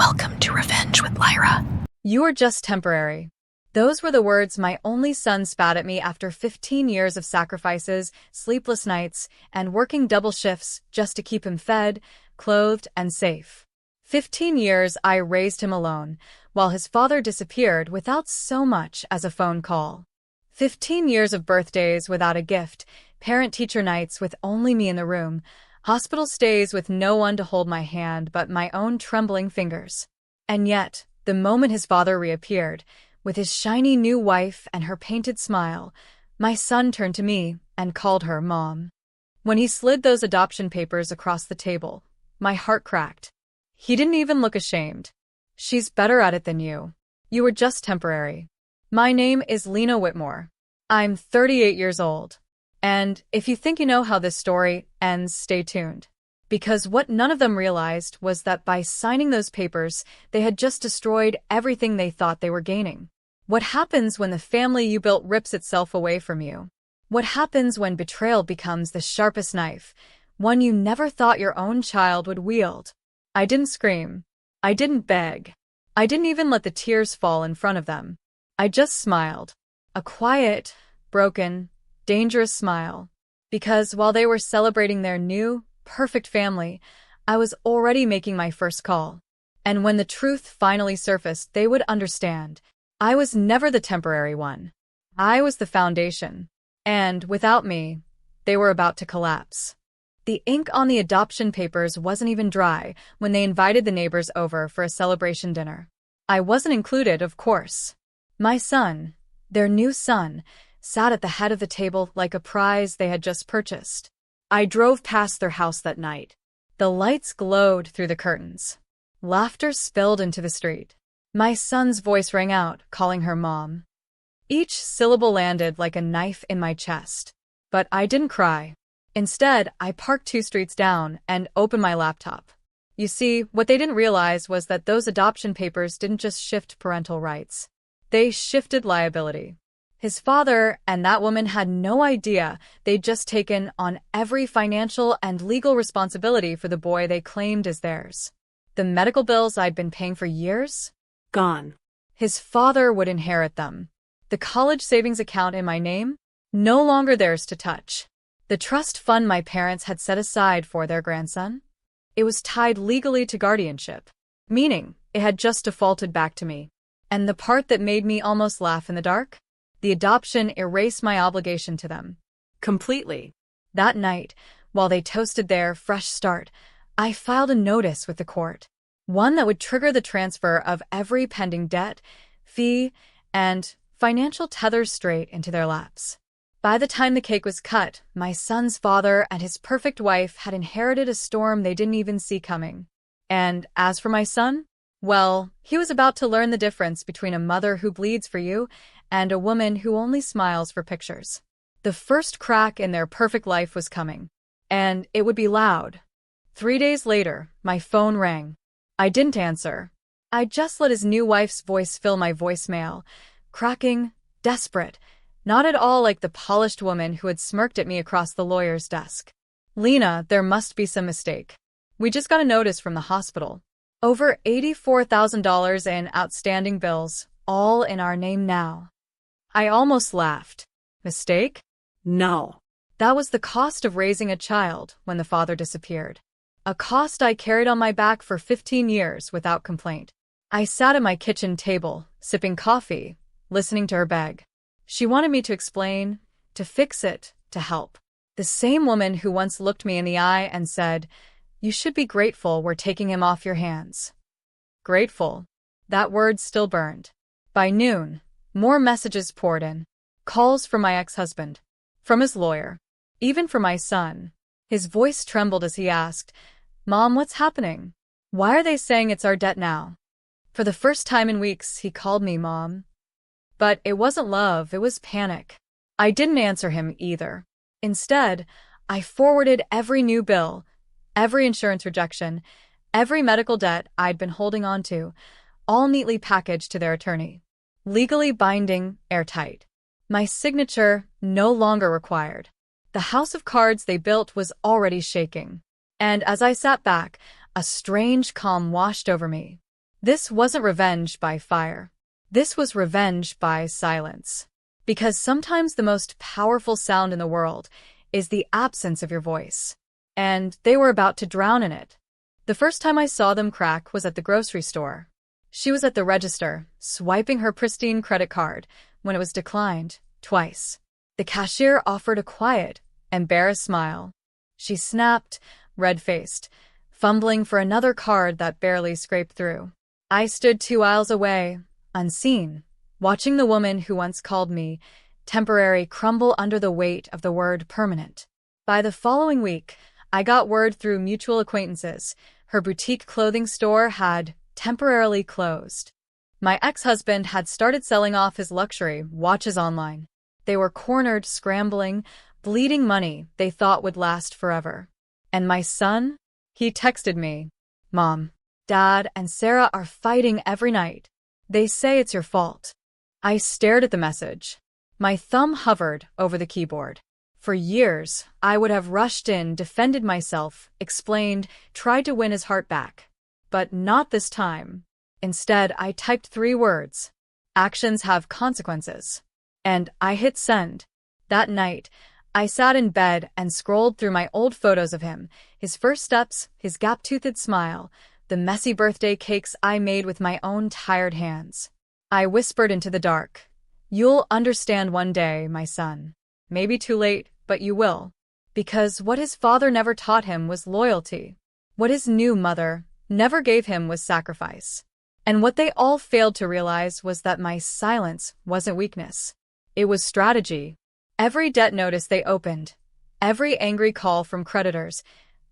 Welcome to Revenge with Lyra. You are just temporary. Those were the words my only son spat at me after 15 years of sacrifices, sleepless nights, and working double shifts just to keep him fed, clothed, and safe. 15 years I raised him alone, while his father disappeared without so much as a phone call. 15 years of birthdays without a gift, parent-teacher nights with only me in the room, hospital stays with no one to hold my hand but my own trembling fingers. And yet, the moment his father reappeared, with his shiny new wife and her painted smile, my son turned to me and called her Mom. When he slid those adoption papers across the table, my heart cracked. He didn't even look ashamed. She's better at it than you. You were just temporary. My name is Lena Whitmore. I'm 38 years old. And if you think you know how this story ends, stay tuned. Because what none of them realized was that by signing those papers, they had just destroyed everything they thought they were gaining. What happens when the family you built rips itself away from you? What happens when betrayal becomes the sharpest knife, one you never thought your own child would wield? I didn't scream. I didn't beg. I didn't even let the tears fall in front of them. I just smiled. A quiet, broken, dangerous smile. Because while they were celebrating their new, perfect family, I was already making my first call. And when the truth finally surfaced, they would understand. I was never the temporary one. I was the foundation. And without me, they were about to collapse. The ink on the adoption papers wasn't even dry when they invited the neighbors over for a celebration dinner. I wasn't included, of course. My son, their new son, sat at the head of the table like a prize they had just purchased. I drove past their house that night. The lights glowed through the curtains. Laughter spilled into the street. My son's voice rang out, calling her Mom. Each syllable landed like a knife in my chest. But I didn't cry. Instead, I parked 2 streets down and opened my laptop. You see, what they didn't realize was that those adoption papers didn't just shift parental rights. They shifted liability. His father and that woman had no idea they'd just taken on every financial and legal responsibility for the boy they claimed as theirs. The medical bills I'd been paying for years? Gone. His father would inherit them. The college savings account in my name? No longer theirs to touch. The trust fund my parents had set aside for their grandson? It was tied legally to guardianship, meaning it had just defaulted back to me. And the part that made me almost laugh in the dark? The adoption erased my obligation to them. Completely. That night, while they toasted their fresh start, I filed a notice with the court. One that would trigger the transfer of every pending debt, fee, and financial tethers straight into their laps. By the time the cake was cut, my son's father and his perfect wife had inherited a storm they didn't even see coming. And as for my son? Well, he was about to learn the difference between a mother who bleeds for you and a woman who only smiles for pictures. The first crack in their perfect life was coming. And it would be loud. 3 days later, my phone rang. I didn't answer. I just let his new wife's voice fill my voicemail, cracking, desperate, not at all like the polished woman who had smirked at me across the lawyer's desk. Lena, there must be some mistake. We just got a notice from the hospital. Over $84,000 in outstanding bills, all in our name now. I almost laughed. Mistake? No. That was the cost of raising a child when the father disappeared. A cost I carried on my back for 15 years without complaint. I sat at my kitchen table, sipping coffee, listening to her beg. She wanted me to explain, to fix it, to help. The same woman who once looked me in the eye and said, "You should be grateful we're taking him off your hands." Grateful. That word still burned. By noon, more messages poured in. Calls from my ex-husband. From his lawyer. Even from my son. His voice trembled as he asked, "Mom, what's happening? Why are they saying it's our debt now?" For the first time in weeks, he called me Mom. But it wasn't love, it was panic. I didn't answer him either. Instead, I forwarded every new bill, every insurance rejection, every medical debt I'd been holding on to, all neatly packaged to their attorney. Legally binding, airtight. My signature no longer required. The house of cards they built was already shaking. And as I sat back, a strange calm washed over me. This wasn't revenge by fire. This was revenge by silence. Because sometimes the most powerful sound in the world is the absence of your voice. And they were about to drown in it. The first time I saw them crack was at the grocery store. She was at the register, swiping her pristine credit card, when it was declined, twice. The cashier offered a quiet, embarrassed smile. She snapped, red-faced, fumbling for another card that barely scraped through. I stood 2 aisles away, unseen, watching the woman who once called me temporary crumble under the weight of the word permanent. By the following week, I got word through mutual acquaintances her boutique clothing store had temporarily closed. My ex-husband had started selling off his luxury watches online. They were cornered, scrambling, bleeding money they thought would last forever. And my son? He texted me, "Mom, Dad, and Sarah are fighting every night. They say it's your fault." I stared at the message. My thumb hovered over the keyboard. For years, I would have rushed in, defended myself, explained, tried to win his heart back. But not this time. Instead, I typed 3 words. Actions have consequences. And I hit send. That night, I sat in bed and scrolled through my old photos of him, his first steps, his gap-toothed smile, the messy birthday cakes I made with my own tired hands. I whispered into the dark, "You'll understand one day, my son. Maybe too late, but you will." Because what his father never taught him was loyalty. What his new mother never gave him was sacrifice. And what they all failed to realize was that my silence wasn't weakness. It was strategy. Every debt notice they opened, every angry call from creditors,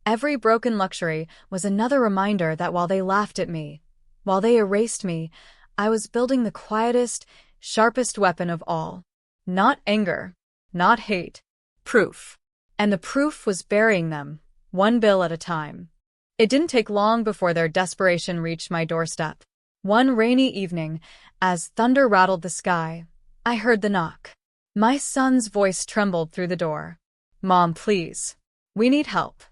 every broken luxury was another reminder that while they laughed at me, while they erased me, I was building the quietest, sharpest weapon of all. Not anger, not hate, proof. And the proof was burying them, one bill at a time. It didn't take long before their desperation reached my doorstep. One rainy evening, as thunder rattled the sky, I heard the knock. My son's voice trembled through the door. "Mom, please. We need help."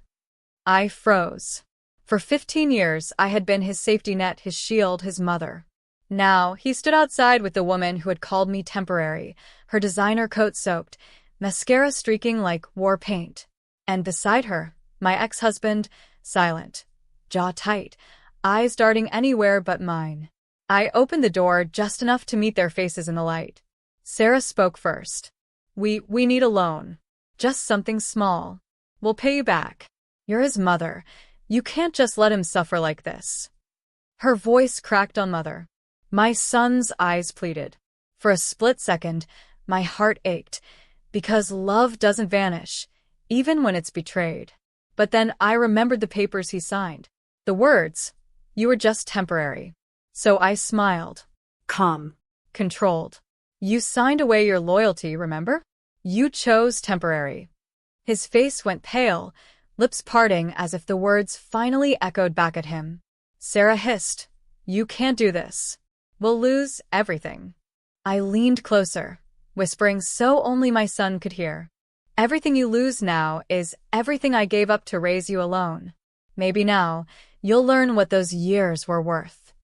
I froze. For 15 years, I had been his safety net, his shield, his mother. Now, he stood outside with the woman who had called me temporary, her designer coat soaked, mascara streaking like war paint. And beside her, my ex-husband, silent, jaw tight, eyes darting anywhere but mine. I opened the door just enough to meet their faces in the light. Sarah spoke first. We need a loan. Just something small. We'll pay you back. You're his mother. You can't just let him suffer like this." Her voice cracked on mother. My son's eyes pleaded. For a split second, my heart ached, because love doesn't vanish, even when it's betrayed. But then I remembered the papers he signed. The words, "You were just temporary." So I smiled. Calm. Controlled. "You signed away your loyalty, remember? You chose temporary." His face went pale, lips parting as if the words finally echoed back at him. Sarah hissed, "You can't do this. We'll lose everything." I leaned closer, whispering so only my son could hear. "Everything you lose now is everything I gave up to raise you alone. Maybe now, you'll learn what those years were worth."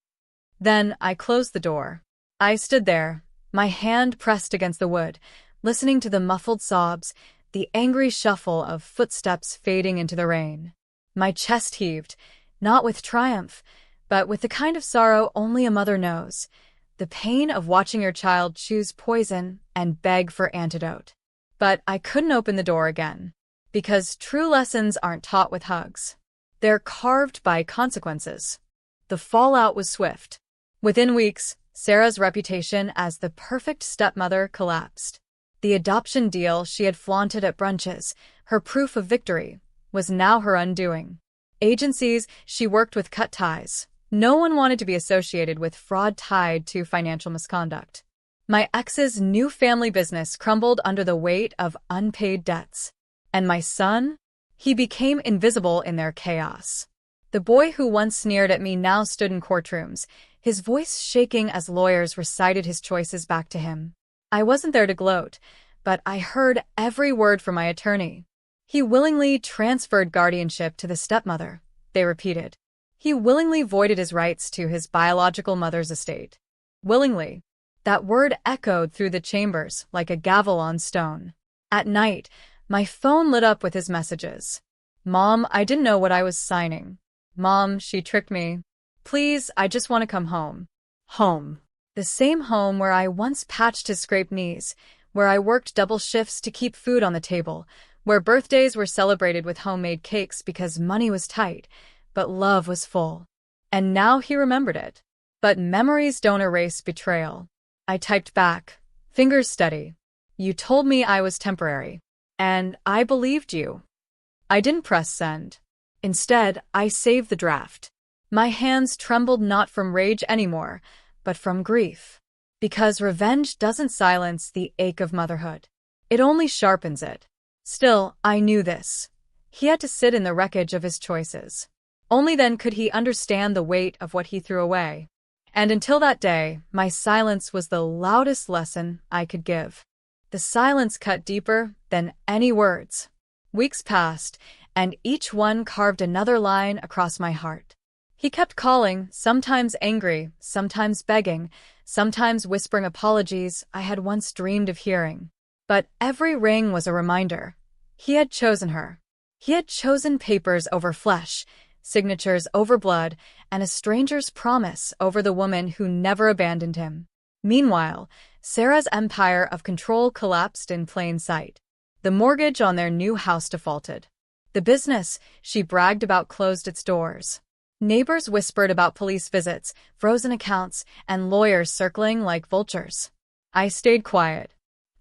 Then I closed the door. I stood there, my hand pressed against the wood, listening to the muffled sobs, the angry shuffle of footsteps fading into the rain. My chest heaved, not with triumph, but with the kind of sorrow only a mother knows, the pain of watching your child choose poison and beg for antidote. But I couldn't open the door again, because true lessons aren't taught with hugs. They're carved by consequences. The fallout was swift. Within weeks, Sarah's reputation as the perfect stepmother collapsed. The adoption deal she had flaunted at brunches, her proof of victory, was now her undoing. Agencies she worked with cut ties. No one wanted to be associated with fraud tied to financial misconduct. My ex's new family business crumbled under the weight of unpaid debts. And my son? He became invisible in their chaos. The boy who once sneered at me now stood in courtrooms, his voice shaking as lawyers recited his choices back to him. I wasn't there to gloat, but I heard every word from my attorney. He willingly transferred guardianship to the stepmother, they repeated. He willingly voided his rights to his biological mother's estate. Willingly. That word echoed through the chambers like a gavel on stone. At night, my phone lit up with his messages. Mom, I didn't know what I was signing. Mom, she tricked me. Please, I just want to come home. Home. The same home where I once patched his scraped knees, where I worked double shifts to keep food on the table, where birthdays were celebrated with homemade cakes because money was tight, but love was full. And now he remembered it. But memories don't erase betrayal. I typed back, fingers steady. You told me I was temporary. And I believed you. I didn't press send. Instead, I saved the draft. My hands trembled not from rage anymore, but from grief. Because revenge doesn't silence the ache of motherhood. It only sharpens it. Still, I knew this. He had to sit in the wreckage of his choices. Only then could he understand the weight of what he threw away. And until that day, my silence was the loudest lesson I could give. The silence cut deeper than any words. Weeks passed, and each one carved another line across my heart. He kept calling, sometimes angry, sometimes begging, sometimes whispering apologies I had once dreamed of hearing. But every ring was a reminder. He had chosen her. He had chosen papers over flesh, signatures over blood, and a stranger's promise over the woman who never abandoned him. Meanwhile, Sarah's empire of control collapsed in plain sight. The mortgage on their new house defaulted. The business she bragged about closed its doors. Neighbors whispered about police visits, frozen accounts, and lawyers circling like vultures. I stayed quiet.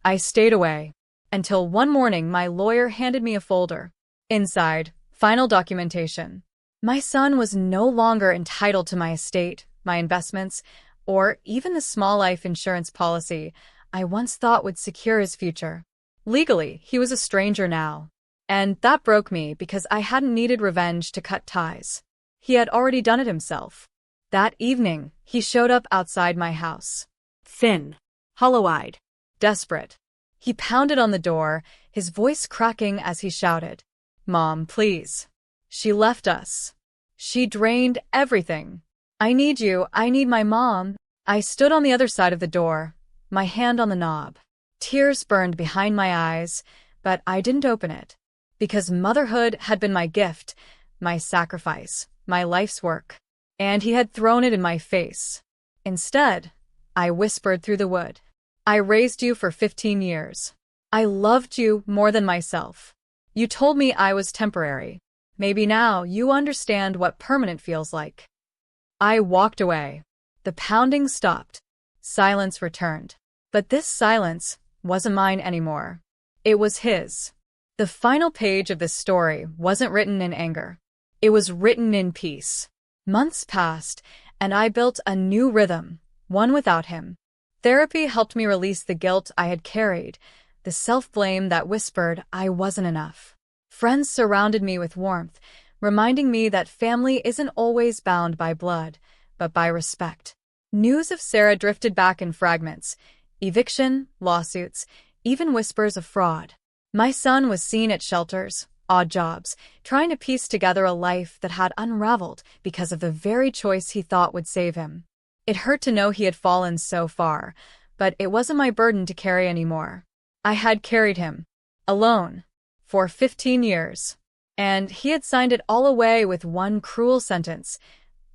I stayed away. Until one morning my lawyer handed me a folder. Inside, final documentation. My son was no longer entitled to my estate, my investments, or even the small life insurance policy I once thought would secure his future. Legally, he was a stranger now. And that broke me because I hadn't needed revenge to cut ties. He had already done it himself. That evening, he showed up outside my house. Thin, hollow-eyed, desperate. He pounded on the door, his voice cracking as he shouted, "Mom, please." She left us. She drained everything. I need you. I need my mom. I stood on the other side of the door, my hand on the knob. Tears burned behind my eyes, but I didn't open it. Because motherhood had been my gift, my sacrifice, my life's work. And he had thrown it in my face. Instead, I whispered through the wood. I raised you for 15 years. I loved you more than myself. You told me I was temporary. Maybe now you understand what permanent feels like. I walked away. The pounding stopped. Silence returned. But this silence wasn't mine anymore. It was his. The final page of this story wasn't written in anger. It was written in peace. Months passed, and I built a new rhythm, one without him. Therapy helped me release the guilt I had carried, the self-blame that whispered I wasn't enough. Friends surrounded me with warmth, reminding me that family isn't always bound by blood, but by respect. News of Sarah drifted back in fragments: eviction, lawsuits, even whispers of fraud. My son was seen at shelters, odd jobs, trying to piece together a life that had unraveled because of the very choice he thought would save him. It hurt to know he had fallen so far, but it wasn't my burden to carry anymore. I had carried him, alone, for 15 years. And he had signed it all away with one cruel sentence: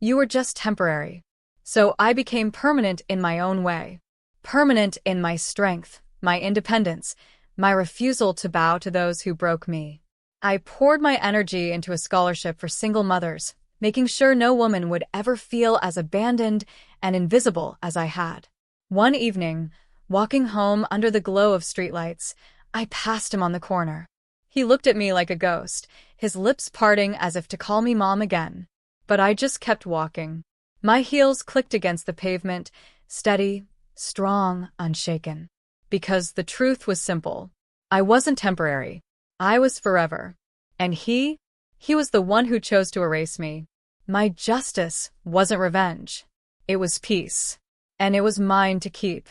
"You were just temporary." So I became permanent in my own way. Permanent in my strength, my independence, my refusal to bow to those who broke me. I poured my energy into a scholarship for single mothers, making sure no woman would ever feel as abandoned and invisible as I had. One evening, walking home under the glow of streetlights, I passed him on the corner. He looked at me like a ghost, his lips parting as if to call me mom again. But I just kept walking. My heels clicked against the pavement, steady, strong, unshaken. Because the truth was simple. I wasn't temporary. I was forever. And he was the one who chose to erase me. My justice wasn't revenge. It was peace. And it was mine to keep.